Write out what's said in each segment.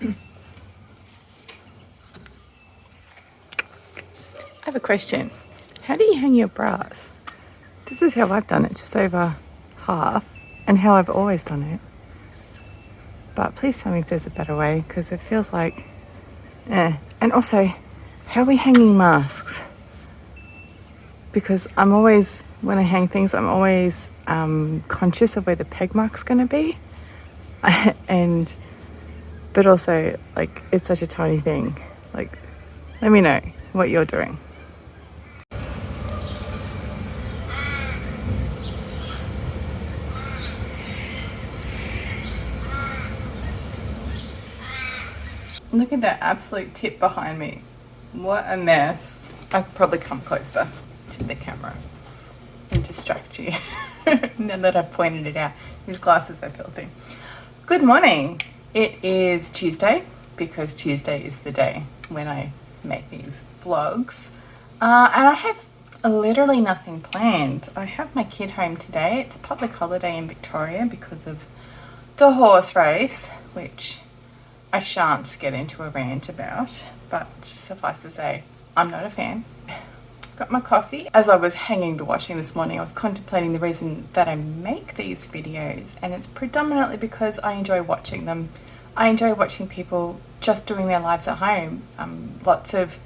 I have a question. How do you hang your bras? This is how I've done it, just over half, and how I've always done it. But please tell me if there's a better way, because it feels like, And also, how are we hanging masks? Because I'm always, when I hang things, I'm always conscious of where the peg mark's going to be. But also, like, it's such a tiny thing. Like, let me know what you're doing. Look at that absolute tip behind me. What a mess. I could probably come closer to the camera and distract you now that I've pointed it out. These glasses are filthy. Good morning. It is Tuesday, because Tuesday is the day when I make these vlogs. And I have literally nothing planned. I have my kid home today. It's a public holiday in Victoria because of the horse race, which I shan't get into a rant about, but suffice to say, I'm not a fan. Got my coffee. As I was hanging the washing this morning, I was contemplating the reason that I make these videos, and it's predominantly because I enjoy watching them. I enjoy watching people just doing their lives at home. Lots of,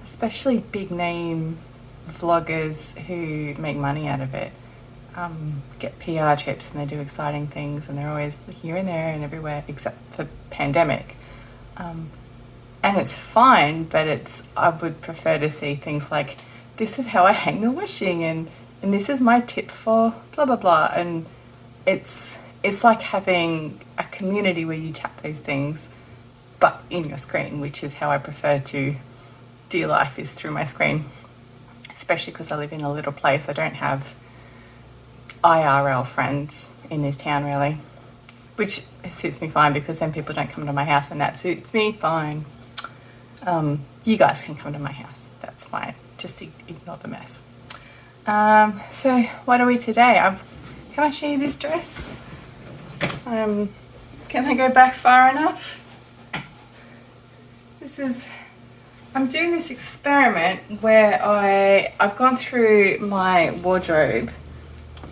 especially big name vloggers who make money out of it, get PR trips and they do exciting things, and they're always here and there and everywhere except for pandemic. And it's fine, but I would prefer to see things like, this is how I hang the washing, and this is my tip for blah blah blah, and it's like having a community where you chat those things but in your screen, which is how I prefer to do life, is through my screen, especially because I live in a little place. I don't have IRL friends in this town really, which suits me fine, because then people don't come to my house, and that suits me fine. You guys can come to my house, that's fine, just ignore the mess. So what are we today? Can I show you this dress? Can I go back far enough? I'm doing this experiment where I've gone through my wardrobe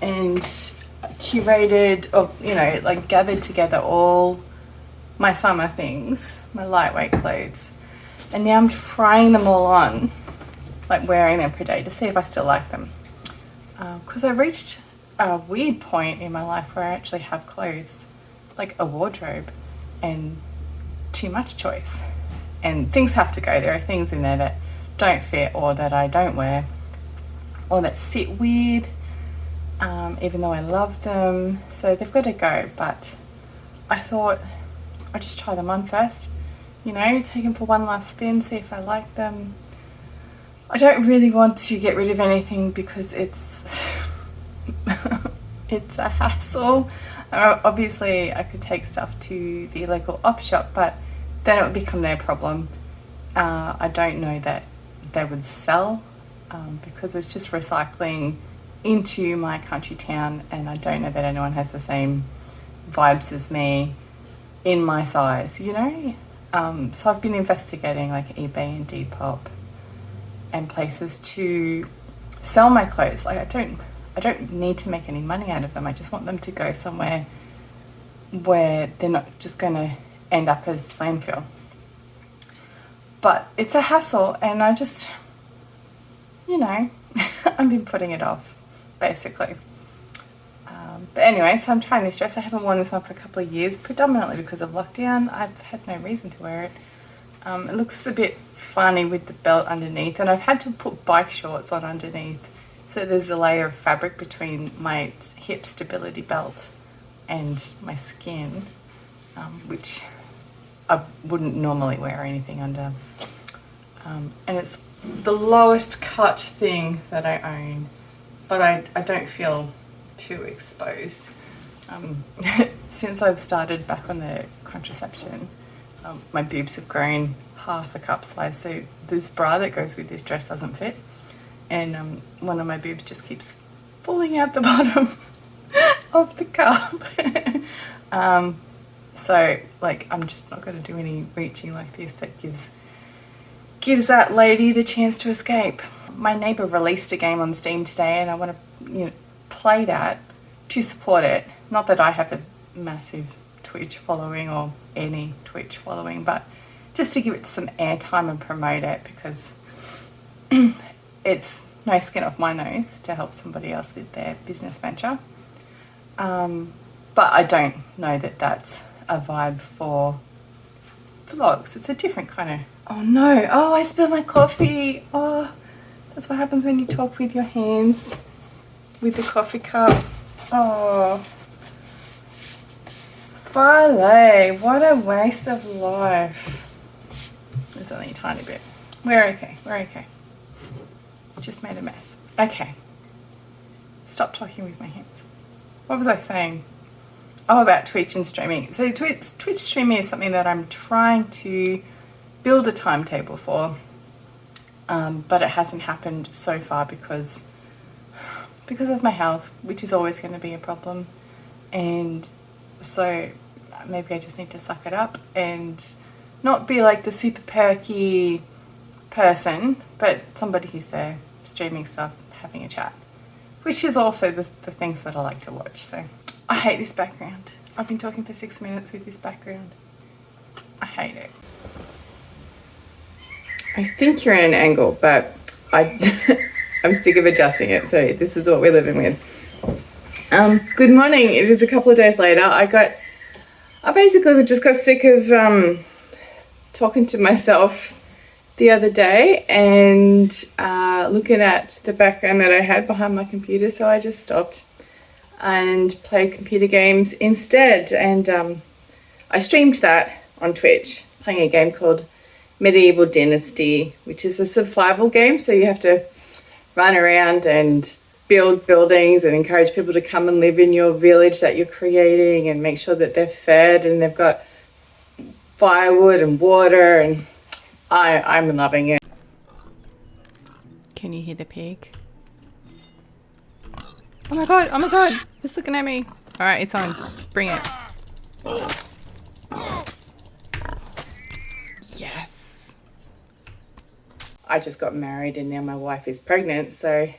and curated, or like gathered together all my summer things, my lightweight clothes, and now I'm trying them all on, like wearing them per day to see if I still like them, because I reached a weird point in my life where I actually have clothes, like a wardrobe, and too much choice, and things have to go. There are things in there that don't fit, or that I don't wear, or that sit weird, even though I love them, so they've got to go. But I thought I'd just try them on first, take them for one last spin, see if I like them. I don't really want to get rid of anything because it's it's a hassle. Obviously I could take stuff to the local op shop, but then it would become their problem. I don't know that they would sell, because it's just recycling into my country town, and I don't know that anyone has the same vibes as me in my size, so I've been investigating like eBay and Depop and places to sell my clothes. Like, I don't need to make any money out of them. I just want them to go somewhere where they're not just going to end up as landfill. But it's a hassle, and I just, I've been putting it off, basically. But anyway, so I'm trying this dress. I haven't worn this one for a couple of years, predominantly because of lockdown. I've had no reason to wear it. It looks a bit funny with the belt underneath, and I've had to put bike shorts on underneath, so there's a layer of fabric between my hip stability belt and my skin, which I wouldn't normally wear anything under. And it's the lowest cut thing that I own, but I don't feel too exposed. Since I've started back on the contraception, my boobs have grown half a cup size, so this bra that goes with this dress doesn't fit, and one of my boobs just keeps falling out the bottom of the cup. So like I'm just not going to do any reaching like this that gives that lady the chance to escape. My neighbour released a game on Steam today and I want to play that to support it. Not that I have a massive Twitch following or any Twitch following, but just to give it some airtime and promote it, because it's no skin off my nose to help somebody else with their business venture. But I don't know that that's a vibe for vlogs. It's a different kind of... Oh no, oh, I spilled my coffee. Oh, that's what happens when you talk with your hands, with the coffee cup. Oh, Farley, what a waste of life. There's only a tiny bit. We're okay, we're okay. Just made a mess. Okay, stop talking with my hands. What was I saying? Oh, about Twitch and streaming. So Twitch streaming is something that I'm trying to build a timetable for, but it hasn't happened so far because of my health, which is always going to be a problem. And so maybe I just need to suck it up and not be like the super perky person, but somebody who's there streaming stuff, having a chat, which is also the things that I like to watch. So I hate this background. I've been talking for 6 minutes with this background. I hate it. I think you're in an angle, but I'm sick of adjusting it. So this is what we're living with. Good morning. It is a couple of days later. I basically just got sick of talking to myself the other day and looking at the background that I had behind my computer. So I just stopped and played computer games instead. And I streamed that on Twitch, playing a game called Medieval Dynasty, which is a survival game. So you have to run around and build buildings and encourage people to come and live in your village that you're creating and make sure that they're fed and they've got firewood and water, and I'm loving it. Can you hear the pig? Oh my god, oh my god, it's looking at me. All right, it's on, bring it. Yes. I just got married and now my wife is pregnant, so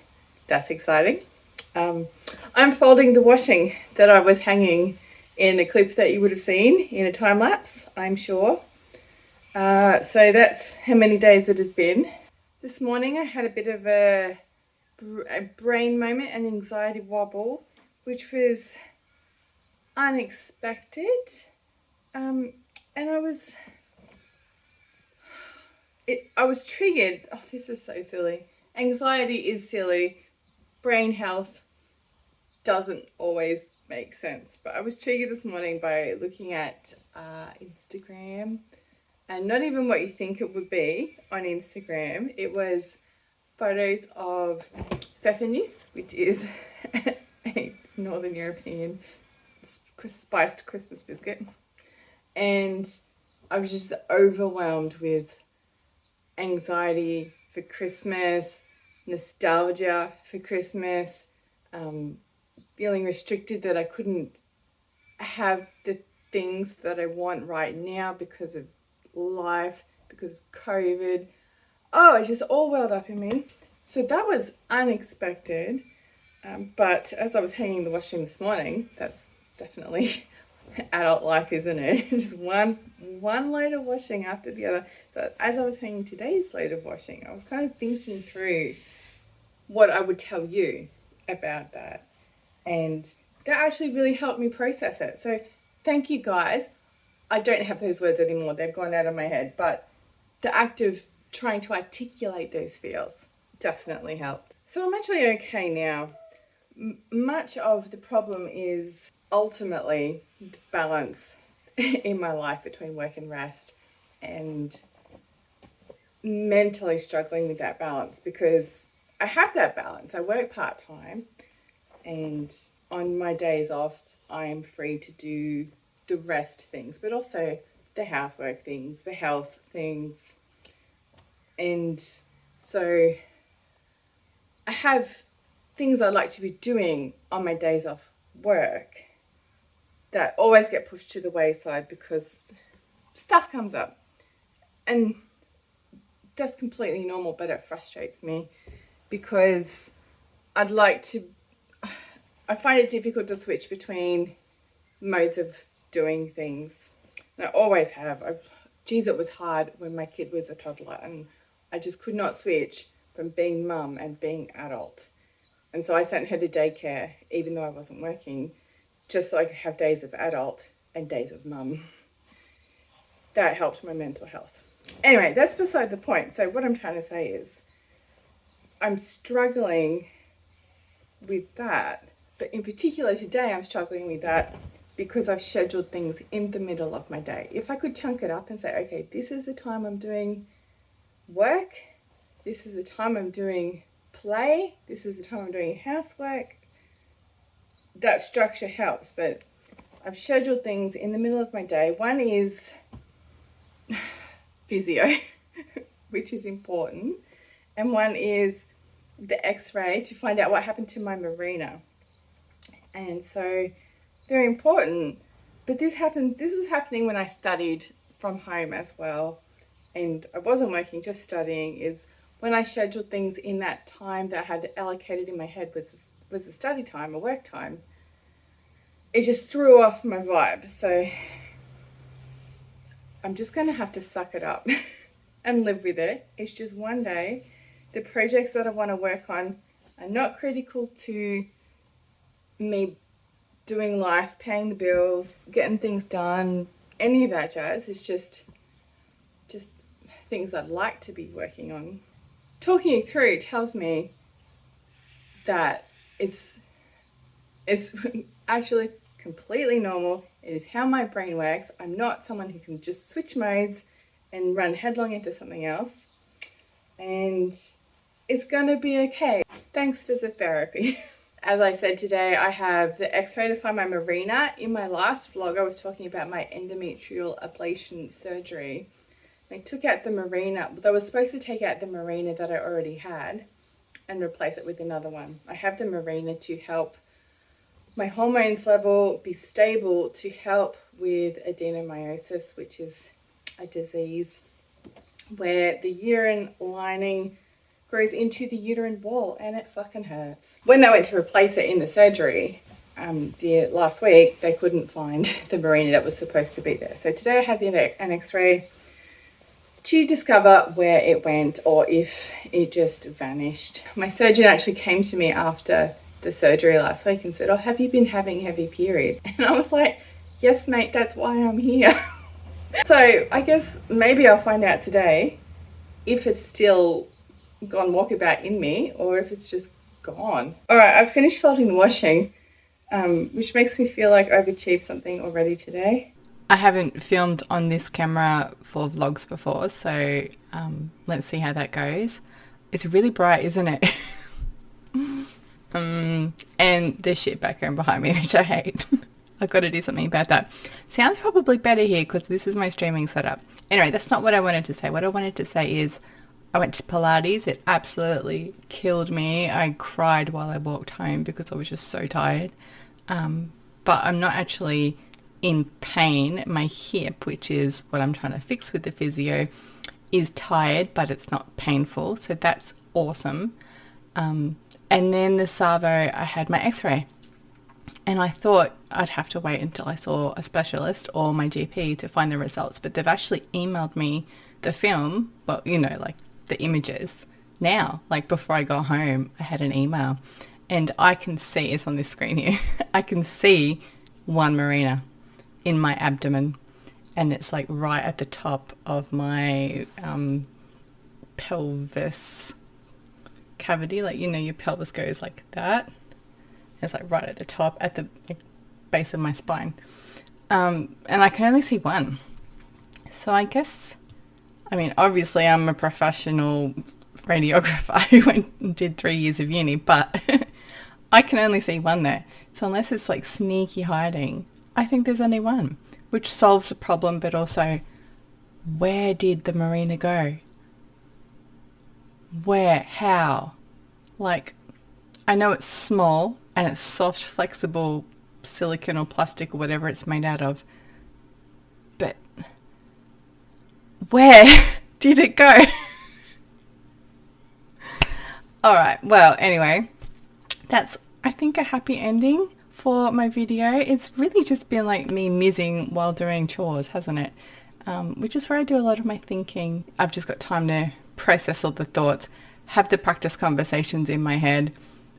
that's exciting. I'm folding the washing that I was hanging in a clip that you would have seen in a time lapse, I'm sure. So that's how many days it has been. This morning I had a bit of a brain moment, an anxiety wobble, which was unexpected. And I was triggered. Oh, this is so silly. Anxiety is silly. Brain health doesn't always make sense. But I was triggered this morning by looking at Instagram, and not even what you think it would be on Instagram. It was photos of Epiphanies, which is a Northern European spiced Christmas biscuit. And I was just overwhelmed with anxiety for Christmas, nostalgia for Christmas, feeling restricted that I couldn't have the things that I want right now because of life, because of COVID. Oh, it's just all welled up in me. So that was unexpected. But as I was hanging the washing this morning, that's definitely adult life, isn't it? Just one load of washing after the other. So as I was hanging today's load of washing, I was kind of thinking through what I would tell you about that. And that actually really helped me process it. So thank you guys. I don't have those words anymore. They've gone out of my head. But the act of trying to articulate those feels definitely helped. So I'm actually okay now. Much of the problem is ultimately the balance in my life between work and rest, and mentally struggling with that balance, because I have that balance. I work part-time, and on my days off I am free to do the rest things, but also the housework things, the health things. And so I have things I like to be doing on my days off work, that always get pushed to the wayside because stuff comes up. And that's completely normal, but it frustrates me because I find it difficult to switch between modes of doing things. And I always have. Geez, it was hard when my kid was a toddler and I just could not switch from being mum and being adult. And so I sent her to daycare, even though I wasn't working, just so I could have days of adult and days of mum. That helped my mental health. Anyway, that's beside the point. So what I'm trying to say is I'm struggling with that. But in particular today, I'm struggling with that because I've scheduled things in the middle of my day. If I could chunk it up and say, okay, this is the time I'm doing work, this is the time I'm doing play, this is the time I'm doing housework, that structure helps. But I've scheduled things in the middle of my day. One is physio, which is important, and one is the x-ray to find out what happened to my marina. And so they're important, but this was happening when I studied from home as well, and I wasn't working, just studying. Is when I scheduled things in that time that I had allocated in my head was a study time, a work time. It just threw off my vibe. So I'm just going to have to suck it up and live with it. It's just one day. The projects that I want to work on are not critical to me doing life, paying the bills, getting things done, any of that jazz. It's just things I'd like to be working on. Talking it through tells me that it's actually completely normal. It is how my brain works. I'm not someone who can just switch modes and run headlong into something else. And it's gonna be okay. Thanks for the therapy. As I said today, I have the x-ray to find my marina. In my last vlog, I was talking about my endometrial ablation surgery. I took out the marina. I was supposed to take out the marina that I already had and replace it with another one. I have the marina to help my hormones level be stable, to help with adenomyosis, which is a disease where the uterine lining grows into the uterine wall and it fucking hurts. When they went to replace it in the surgery last week, they couldn't find the marina that was supposed to be there. So today I had an x-ray to discover where it went or if it just vanished. My surgeon actually came to me after the surgery last week and said, "Oh, have you been having heavy periods?" And I was like, "Yes, mate, that's why I'm here." So I guess maybe I'll find out today if it's still gone walkabout in me or if it's just gone. All right, I've finished folding the washing, which makes me feel like I've achieved something already today. I haven't filmed on this camera for vlogs before, so let's see how that goes. It's really bright, isn't it? And there's shit background behind me, which I hate. I've got to do something about that. Sounds probably better here because this is my streaming setup. Anyway, that's not what I wanted to say. What I wanted to say is I went to Pilates. It absolutely killed me. I cried while I walked home because I was just so tired. But I'm not actually in pain. My hip, which is what I'm trying to fix with the physio, is tired, but it's not painful. So that's awesome. And then the Savo, I had my x-ray. And I thought I'd have to wait until I saw a specialist or my GP to find the results. But they've actually emailed me the film, well, you know, like the images now. Like before I got home, I had an email. And I can see, it's on this screen here, I can see one marina in my abdomen. And it's like right at the top of my pelvis cavity. Like, you know, your pelvis goes like that. It's like right at the top, at the base of my spine. And I can only see one. So I guess, I mean, obviously I'm a professional radiographer who went and did 3 years of uni, but I can only see one there. So unless it's like sneaky hiding, I think there's only one, which solves the problem, but also where did the marina go? Where? How? Like, I know it's small and it's soft, flexible silicone or plastic or whatever it's made out of. But where did it go? All right, well, anyway, that's, I think, a happy ending for my video. It's really just been like me mizzing while doing chores, hasn't it? Which is where I do a lot of my thinking. I've just got time to process all the thoughts, have the practice conversations in my head,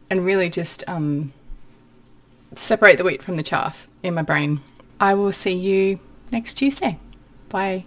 and really just separate the wheat from the chaff in my brain. I will see you next Tuesday. Bye.